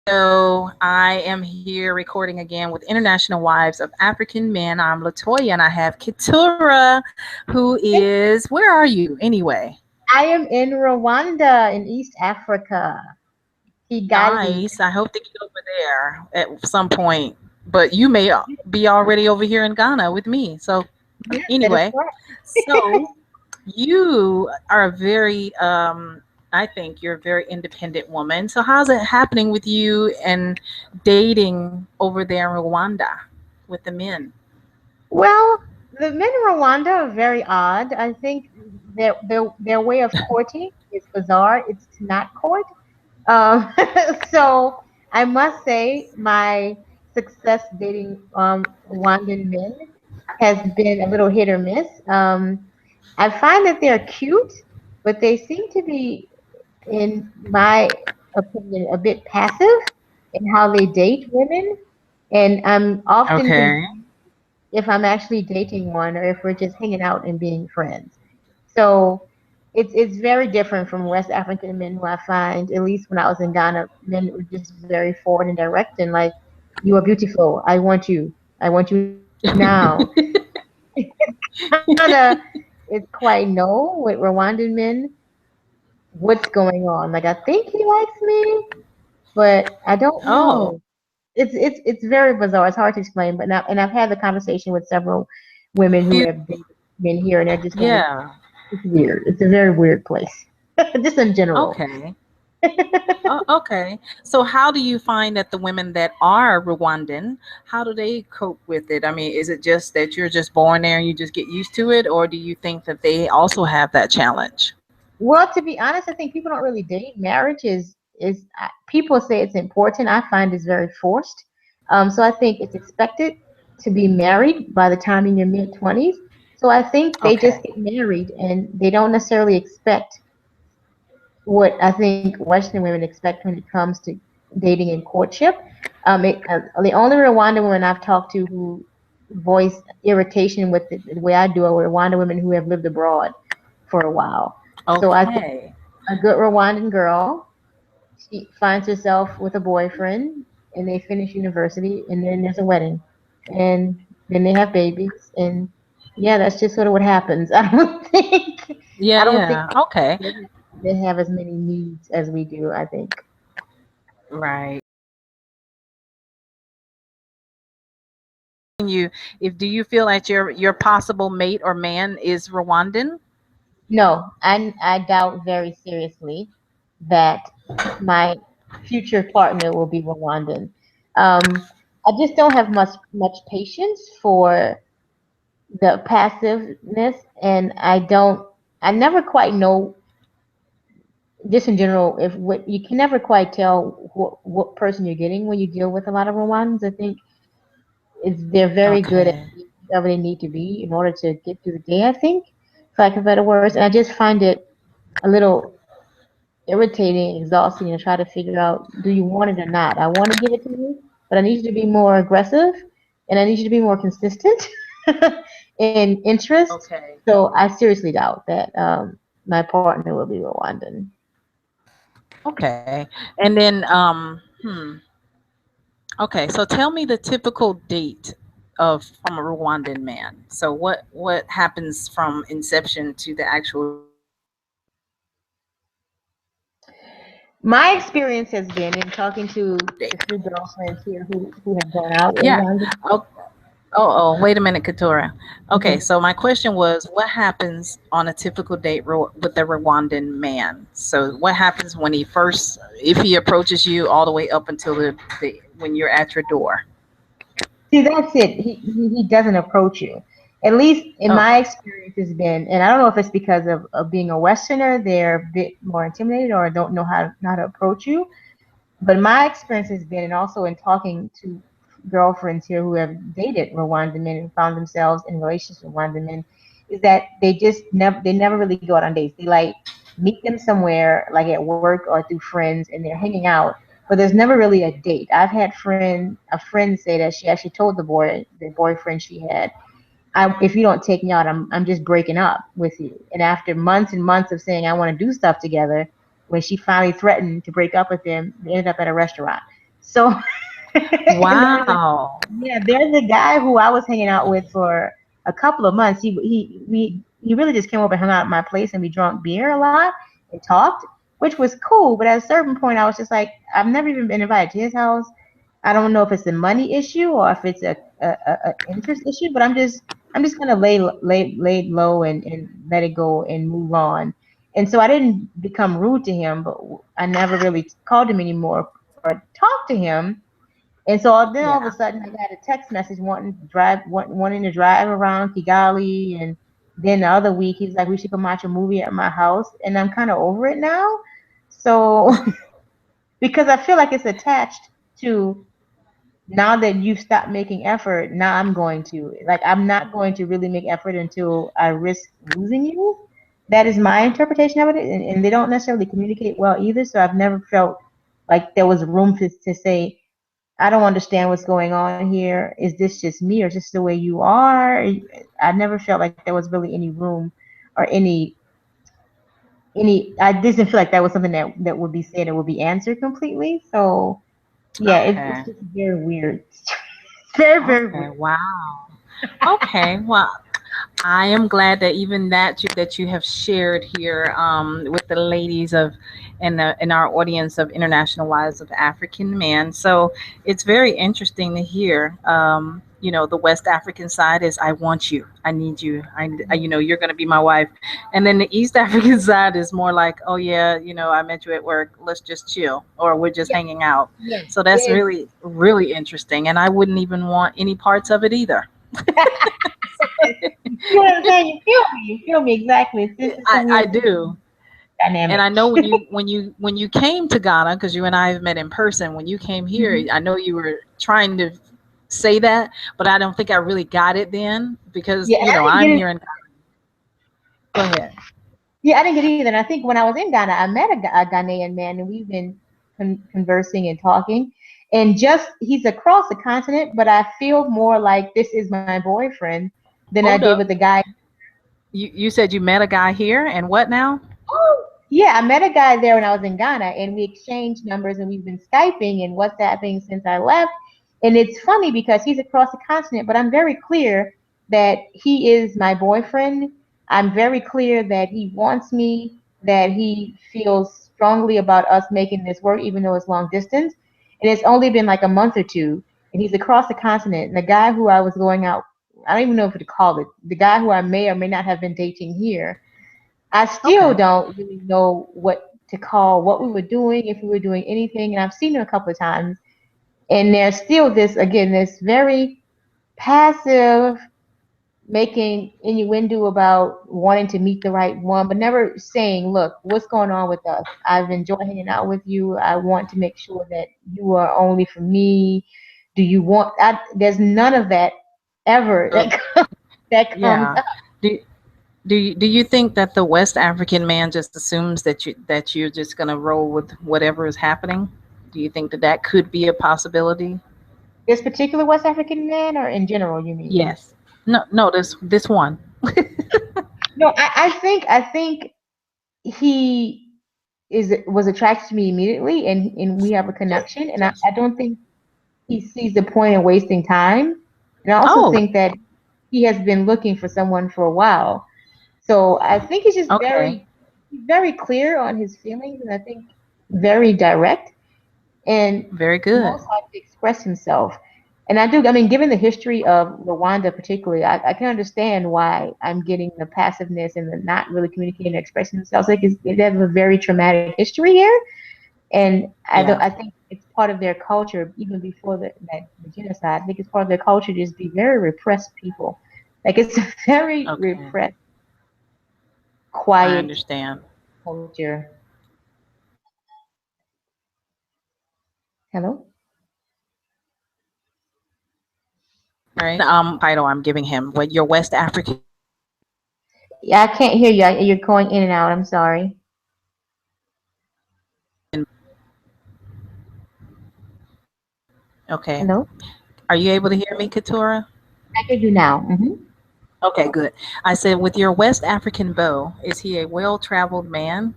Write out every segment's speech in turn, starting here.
So I am here recording again with International Wives of African Men. I'm Latoya and I have Keturah, who is, where are you anyway? I am in Rwanda in East Africa. Kigali. Nice. I hope to get over there at some point. But you may be already over here in Ghana with me. So Yes, that is anyway, correct. so you are a very, I think you're a very independent woman. So how's it happening with you and dating over there in Rwanda with the men? Well, the men in Rwanda are very odd. I think their way of courting is bizarre. It's to not court. Um, so I must say my success dating Rwandan men has been a little hit or miss. I find that they're cute, but they seem to be, in my opinion, a bit passive in how they date women. And I'm often Okay. confused if I'm actually dating one or if we're just hanging out and being friends. So it's very different from West African men who I find, at least when I was in Ghana, men were just very forward and direct and like, you are beautiful. I want you. I want you now. Kinda, it's quite no with Rwandan men. What's going on? Like, I think he likes me, but I don't Oh, know. It's very bizarre. It's hard to explain, but now, and I've had the conversation with several women who you, have been here, and they're just like, yeah. it's weird. It's a very weird place, just in general. Okay. Okay. So how do you find that the women that are Rwandan, how do they cope with it? I mean, is it just that you're just born there and you just get used to it, or do you think that they also have that challenge? Well, to be honest, I think people don't really date. Marriage is people say it's important. I find it's very forced. So I think it's expected to be married by the time in your mid 20s. So I think they Okay. just get married and they don't necessarily expect what I think Western women expect when it comes to dating and courtship. The only Rwandan women I've talked to who voice irritation with the way I do it were Rwandan women who have lived abroad for a while. So I think Okay. a good Rwandan girl, she finds herself with a boyfriend and they finish university and then there's a wedding and then they have babies and yeah, that's just sort of what happens. Yeah, I don't think yeah. Okay. they have as many needs as we do, I think. Right. You, if do you feel like your possible mate or man is Rwandan? No, I doubt very seriously that my future partner will be Rwandan. I just don't have much patience for the passiveness, and I never quite know, just in general, if what you can never quite tell what person you're getting when you deal with a lot of Rwandans. I think they're very good at Okay. being whatever they need to be in order to get through the day, I think, for lack of better words. And I just find it a little irritating, exhausting, and try to figure out, do you want it or not? I want to give it to you, but I need you to be more aggressive and I need you to be more consistent in interest. Okay. So I seriously doubt that my partner will be Rwandan. Okay. And then okay, so tell me the typical date of from a Rwandan man. So what happens from inception to the actual My experience has been in talking to date? the few girlfriends here who have gone out in Yeah. Rwanda. Oh, wait a minute, Katora. Okay, Mhm. so my question was what happens on a typical date with a Rwandan man? So what happens when he first if he approaches you all the way up until the when you're at your door? See, that's it. He doesn't approach you. At least in Oh, my experience has been, and I don't know if it's because of being a Westerner, they're a bit more intimidated or don't know how to approach you. But my experience has been, and also in talking to girlfriends here who have dated Rwandan men and found themselves in relationships with Rwandan men, is that they never really go out on dates. They like meet them somewhere, like at work or through friends, and they're hanging out. But there's never really a date. I've had a friend say that she actually told the boyfriend she had, if you don't take me out, I'm just breaking up with you. And after months and months of saying I want to do stuff together, when she finally threatened to break up with him, they ended up at a restaurant. So and Wow. there's a guy who I was hanging out with for a couple of months. He really just came over and hung out at my place, and we drank beer a lot and talked, which was cool. But at a certain point, I was just like, I've never even been invited to his house. I don't know if it's a money issue or if it's a interest issue, but I'm just gonna lay low and let it go and move on. And so I didn't become rude to him, but I never really called him anymore or talked to him. And so then all of a Yeah. sudden I got a text message wanting to drive around Kigali, and then the other week he's like, we should come watch a movie at my house, and I'm kind of over it now. So because I feel like it's attached to, now that you've stopped making effort, now I'm going to, like, I'm not going to really make effort until I risk losing you. That is my interpretation of it, and they don't necessarily communicate well either. So I've never felt like there was room to say, I don't understand what's going on here. Is this just me or just the way you are? I never felt like there was really any room or any. I didn't feel like that was something that would be said or would be answered completely. So yeah, it's Okay. just very weird. Very, very Okay. weird. Wow. Okay. Well, I am glad that even that you have shared here with the ladies of in our audience of International Wives of African Men. So it's very interesting to hear. The West African side is I want you, I need you, you're going to be my wife, and then the East African side is more like, oh yeah, I met you at work, let's just chill, or we're just Yes, hanging out. yes, So that's yes. really really interesting, and I wouldn't even want any parts of it either. You know what I'm saying? You feel me. You feel me exactly. It's a I weird do. And dynamic. I know when you came to Ghana, because you and I have met in person. When you came here, Mhm. I know you were trying to say that, but I don't think I really got it then because Yeah, and I didn't I'm get here it. in. Go ahead. Yeah, I didn't get it either. And I think when I was in Ghana, I met a Ghanaian man, and we've been conversing and talking. And just he's across the continent, but I feel more like this is my boyfriend than I Hold did with up. the guy. You said you met a guy here, and what now? Oh, yeah, I met a guy there when I was in Ghana, and we exchanged numbers, and we've been Skyping and WhatsApping since I left. And it's funny because he's across the continent, but I'm very clear that he is my boyfriend. I'm very clear that he wants me, that he feels strongly about us making this work, even though it's long distance. And it's only been like a month or two, and he's across the continent. And the guy who I was going out, I don't even know if to call it, the guy who I may or may not have been dating here, I still Okay. don't really know what to call what we were doing, if we were doing anything. And I've seen him a couple of times, and there's still this, again, this very passive making innuendo about wanting to meet the right one, but never saying, look, what's going on with us? I've enjoyed hanging out with you. I want to make sure that you are only for me. Do you want, there's none of that ever Uh, that comes yeah. up. Do do you think that the West African man just assumes that you're just gonna roll with whatever is happening? Do you think that that could be a possibility? This particular West African man, or in general, you mean? Yes. No, no, this one. No, I think he was attracted to me immediately, and we have a connection, and I don't think he sees the point in wasting time. And I also Oh, think that he has been looking for someone for a while. So I think he's just okay. very clear on his feelings, and I think very direct, and Very good. knows how to express himself. And I do, I mean, given the history of Rwanda particularly, I can understand why I'm getting the passiveness and the not really communicating and expressing themselves. Like they have a very traumatic history here, and Yeah. I think it's part of their culture, even before the genocide. I think it's part of their culture to just be very repressed people. Like it's a very Okay. repressed, I quiet understand. culture. Hello? Right. Title I'm giving him. What your West African. Yeah, I can't hear you. You're going in and out. I'm sorry. Okay. Hello? Are you able to hear me, Katura? I can do now. Okay, good. I said, with your West African beau, is he a well-traveled man?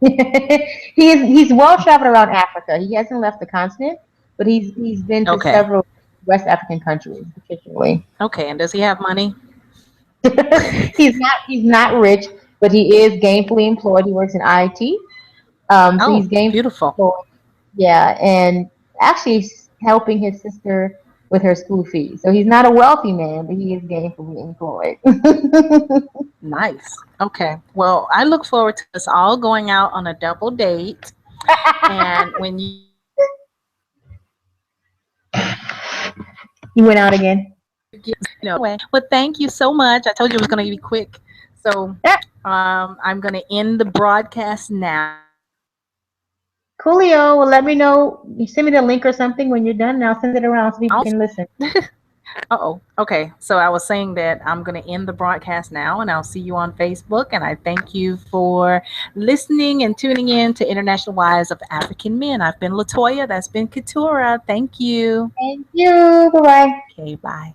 He's well traveled around Africa. He hasn't left the continent, but he's been to Okay. several West African countries, particularly. Okay. And does he have money? He's not rich, but he is gainfully employed. He works in IT. So Oh, he's gainfully beautiful. employed. Yeah, and actually helping his sister with her school fees. So he's not a wealthy man, but he is gainfully employed. Nice. Okay. Well, I look forward to us all going out on a double date. And when you get to know him, He went out again. anyway, well, thank you so much. I told you it was going to be quick. So Yeah, I'm going to end the broadcast now. coolio. Well, let me know. You send me the link or something when you're done, and I'll send it around so people can listen. Uh-oh. Okay. So I was saying that I'm going to end the broadcast now and I'll see you on Facebook. And I thank you for listening and tuning in to International Wives of African Men. I've been Latoya. That's been Katura. Thank you. Thank you. Bye bye. Okay. Bye.